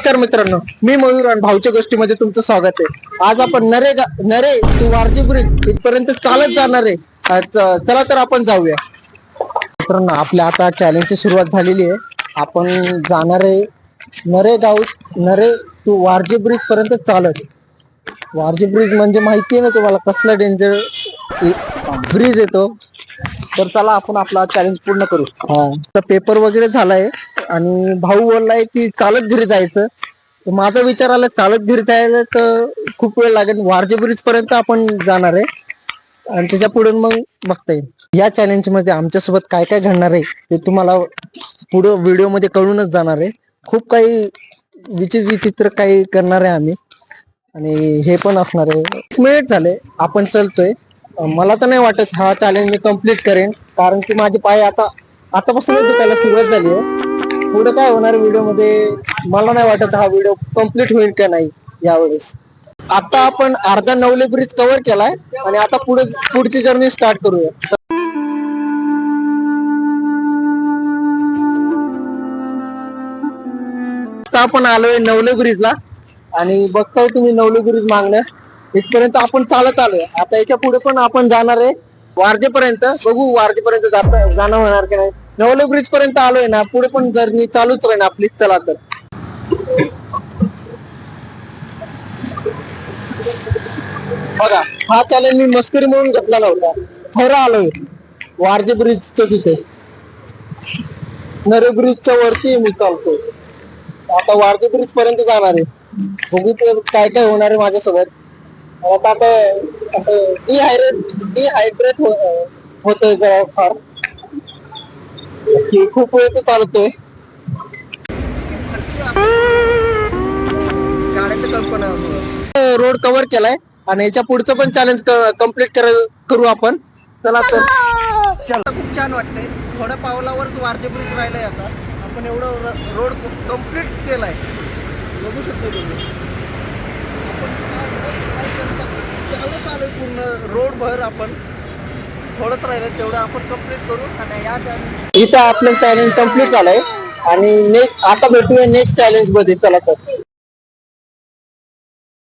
नमस्कार मित्रांनो, मी मयूर आणि भाऊच्या गोष्टीमध्ये तुमचं स्वागत आहे। आज आपण नरे टू वारजे ब्रिज इथपर्यंत चालत जाणार आहे। चला तर आपण जाऊया। मित्रांनो, आपल्या आता चॅलेंजची सुरुवात झालेली आहे। आपण जाणार आहे नरे टू वारजे ब्रिज पर्यंत चालत। वारजे ब्रिज म्हणजे माहिती आहे ना तुम्हाला, कसला डेंजर ब्रिज येतो। तर चला आपण आपला चॅलेंज पूर्ण करू। तर पेपर वगैरे झालाय आणि भाऊ बोललाय की चालत घरी जायचं। तर माझा विचार आला चालत घरी जायला तर खूप वेळ लागेल, वारजे ब्रिज पर्यंत आपण जाणार आहे आणि त्याच्या पुढे मग बघता येईल। या चॅलेंज मध्ये आमच्यासोबत काय काय घडणार आहे ते तुम्हाला पुढे व्हिडिओ मध्ये कळूनच जाणार आहे। खूप काही विचित्र काही करणार आहे आम्ही आणि हे पण असणार आहे। 20 मिनिट झाले आपण चलतोय। मला तर नाही वाटत हा चॅलेंज मी कम्प्लीट करेन, कारण की माझे पाय आतापासून दुखायला सुरुवात झाली आहे। पुढे काय होणार व्हिडिओ मध्ये मला नाही वाटत हा व्हिडिओ कम्प्लीट होईल का नाही यावेळेस। आता आपण अर्धा नवले ब्रिज कव्हर केलाय आणि आता पुढची जर्नी स्टार्ट करूया। आता आपण आलोय नवले ब्रिजला आणि बघताय तुम्ही नवले ब्रिज मागणं इथपर्यंत आपण चालत आलोय। आता याच्या पुढे पण आपण जाणार आहे वारजेपर्यंत। बघू वारजेपर्यंत जाणं होणार की नाही। नवले ब्रिज पर्यंत आलोय ना, पुढे पण जर्नी चालूच राहील आपली। चला तर बघा, हा चॅलेंज मी मस्करी म्हणून घेतला नव्हता, खरं आलोय वारजे ब्रिजच्या तिथे। नरे ब्रिजच्या वरती मी चालतोय। आता वारजे ब्रिज पर्यंत जाणार आहे। बघू ते काय काय होणार आहे माझ्यासोबत। आता असं डिहायड्रेट होतोय जरा फार, खूप वेळ चालतोय। रोड कव्हर केलाय आणि याच्या पुढचं पण चॅलेंज कम्प्लीट करू आपण। चला तर खूप छान वाटतंय। थोड्या पावलावरच वारजे ब्रिज राहिलाय। आता आपण एवढं रोड कम्प्लीट केलाय, बघू शकता तुम्ही। चालत आलोय पूर्ण रोड भर, आपण थोडंच राहिलं तेवढं आपण कम्प्लीट करू आणि या इथं आपलं चॅलेंज कम्प्लीट झालंय आणि आता भेटूया नेक्स्ट चॅलेंज मध्ये। चला तर